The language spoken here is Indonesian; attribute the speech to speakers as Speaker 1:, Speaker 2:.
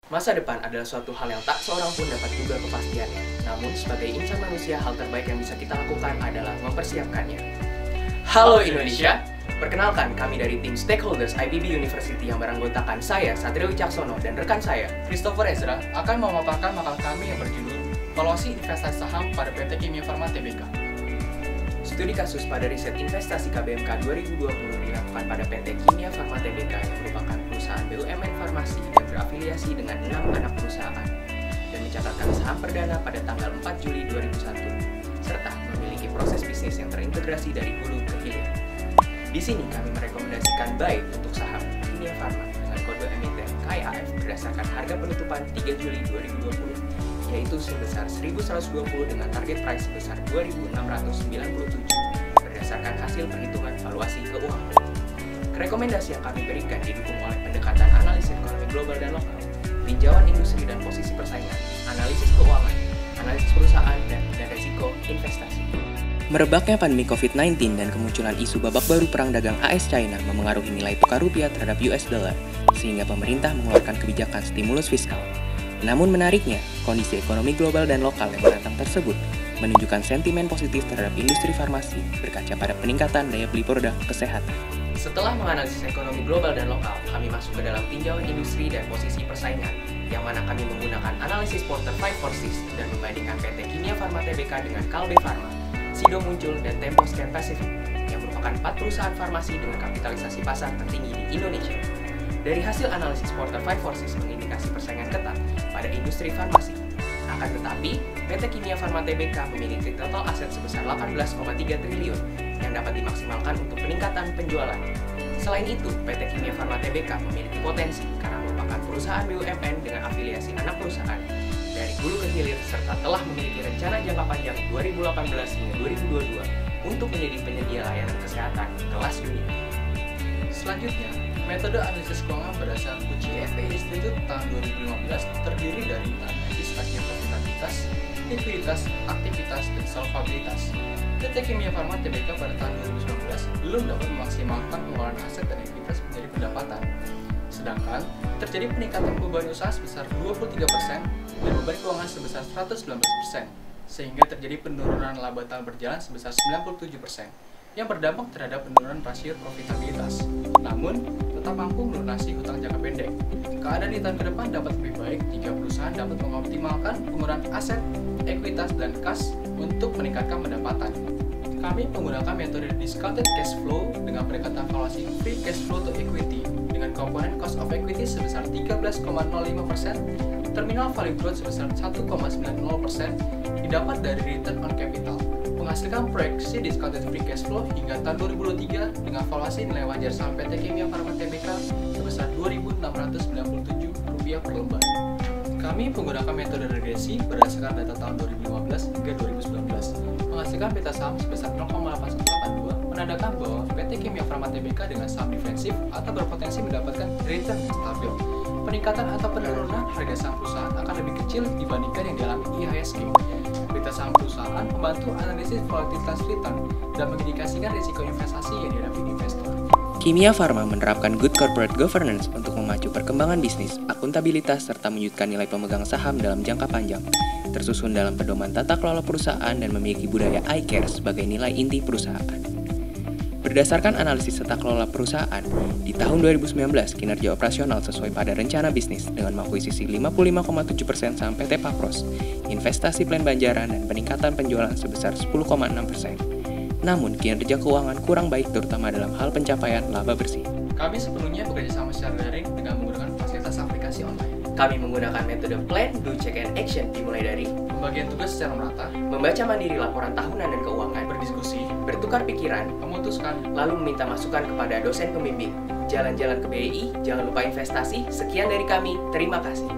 Speaker 1: Masa depan adalah suatu hal yang tak seorang pun dapat duga kepastiannya. Namun, sebagai insan manusia, hal terbaik yang bisa kita lakukan adalah mempersiapkannya. Halo Indonesia! Perkenalkan, kami dari tim Stakeholders IPB University yang beranggotakan saya, Satrio Wicaksono, dan rekan saya,
Speaker 2: Christopher Ezra, akan memaparkan makalah kami yang berjudul Valuasi Investasi Saham pada PT Kimia Farma Tbk.
Speaker 1: Studi kasus pada riset investasi KBMK 2020 dilakukan pada PT Kimia Farma Tbk yang merupakan perusahaan BUMN farmasi dan berafiliasi dengan 6 anak perusahaan dan mencatatkan saham perdana pada tanggal 4 Juli 2001 serta memiliki proses bisnis yang terintegrasi dari hulu ke hilir. Di sini kami merekomendasikan buy untuk saham Kimia Farma dengan kode emiten KIAF berdasarkan harga penutupan 3 Juli 2020 yaitu sebesar 1.120 dengan target price sebesar 2.697 berdasarkan hasil perhitungan valuasi keuangan. Rekomendasi yang kami berikan didukung oleh pendekatan analisis ekonomi global dan lokal, tinjauan industri dan posisi persaingan, analisis keuangan, analisis perusahaan, dan risiko investasi. Merebaknya pandemi COVID-19 dan kemunculan isu babak baru perang dagang AS-China memengaruhi nilai tukar rupiah terhadap US dollar, sehingga pemerintah mengeluarkan kebijakan stimulus fiskal. Namun menariknya, kondisi ekonomi global dan lokal yang menantang tersebut menunjukkan sentimen positif terhadap industri farmasi berkaca pada peningkatan daya beli produk kesehatan. Setelah menganalisis ekonomi global dan lokal, kami masuk ke dalam tinjauan industri dan posisi persaingan, yang mana kami menggunakan analisis Porter 546 dan membandingkan PT Kimia Farma Tbk dengan Kalbe Farma, Sido Muncul, dan Tempo Scan Pacific, yang merupakan 4 perusahaan farmasi dengan kapitalisasi pasar tertinggi di Indonesia. Dari hasil analisis Porter 546 mengindikasi persaingan ketat pada industri farmasi. Akan tetapi, PT Kimia Farma Tbk memiliki total aset sebesar 18,3 triliun yang dapat dimaksimalkan untuk peningkatan penjualan. Selain itu, PT Kimia Farma Tbk memiliki potensi karena merupakan perusahaan BUMN dengan afiliasi anak perusahaan dari hulu ke hilir serta telah memiliki rencana jangka panjang 2018 hingga 2022 untuk menjadi penyedia layanan kesehatan kelas dunia.
Speaker 2: Selanjutnya, metode analisis keuangan berdasarkan UCFA Institute tahun 2015 terdiri dari analisis akhir profitabilitas, likuiditas, aktivitas, dan solvabilitas. PT Kimia Farma Tbk pada tahun 2019 belum dapat memaksimalkan pengelolaan aset dan likuiditas menjadi pendapatan. Sedangkan, terjadi peningkatan beban usaha sebesar 23% dan beban keuangan sebesar 119%, sehingga terjadi penurunan laba tahun berjalan sebesar 97%. Yang berdampak terhadap penurunan rasio profitabilitas. Namun, tetap mampu melunasi hutang jangka pendek. Keadaan di tahun ke depan dapat lebih baik jika perusahaan dapat mengoptimalkan penggunaan aset, ekuitas, dan kas untuk meningkatkan pendapatan. Kami menggunakan metode discounted cash flow dengan pendekatan valuasi free cash flow to equity dengan komponen cost of equity sebesar 13,05%, terminal value growth sebesar 1,90% didapat dari return on capital. Menghasilkan proyeksi discounted free cash flow hingga tahun 2023 dengan valuasi nilai wajar saham PT Kimia Farma Tbk sebesar Rp2.697 per lembar. Kami menggunakan metode regresi berdasarkan data tahun 2015 hingga 2019, menghasilkan peta saham sebesar 0,8182, menandakan bahwa PT Kimia Farma Tbk dengan saham defensif atau berpotensi mendapatkan return yang stabil. Peningkatan atau penurunan harga saham perusahaan akan lebih kecil dibandingkan yang dialami IHSG. Berita saham perusahaan membantu analisis volatilitas return dan mengindikasikan risiko investasi yang dihadapi investor.
Speaker 1: Kimia Farma menerapkan good corporate governance untuk memacu perkembangan bisnis, akuntabilitas, serta mewujudkan nilai pemegang saham dalam jangka panjang. Tersusun dalam pedoman tata kelola perusahaan dan memiliki budaya I-Care sebagai nilai inti perusahaan. Berdasarkan analisis tata kelola perusahaan, di tahun 2019 kinerja operasional sesuai pada rencana bisnis dengan mengakuisisi 55,7% saham PT Papros, investasi plan Banjaran, dan peningkatan penjualan sebesar 10,6%. Namun, kinerja keuangan kurang baik terutama dalam hal pencapaian laba bersih.
Speaker 2: Kami sebelumnya bekerja sama secara daring dengan menggunakan fasilitas aplikasi online.
Speaker 1: Kami menggunakan metode plan, do, check, and action dimulai dari
Speaker 2: Pembagian tugas secara merata,
Speaker 1: membaca mandiri laporan tahunan dan keuangan,
Speaker 2: berdiskusi,
Speaker 1: bertukar pikiran,
Speaker 2: memutuskan,
Speaker 1: lalu meminta masukan kepada dosen pembimbing. Jalan-jalan ke BI, jangan lupa investasi. Sekian dari kami, terima kasih.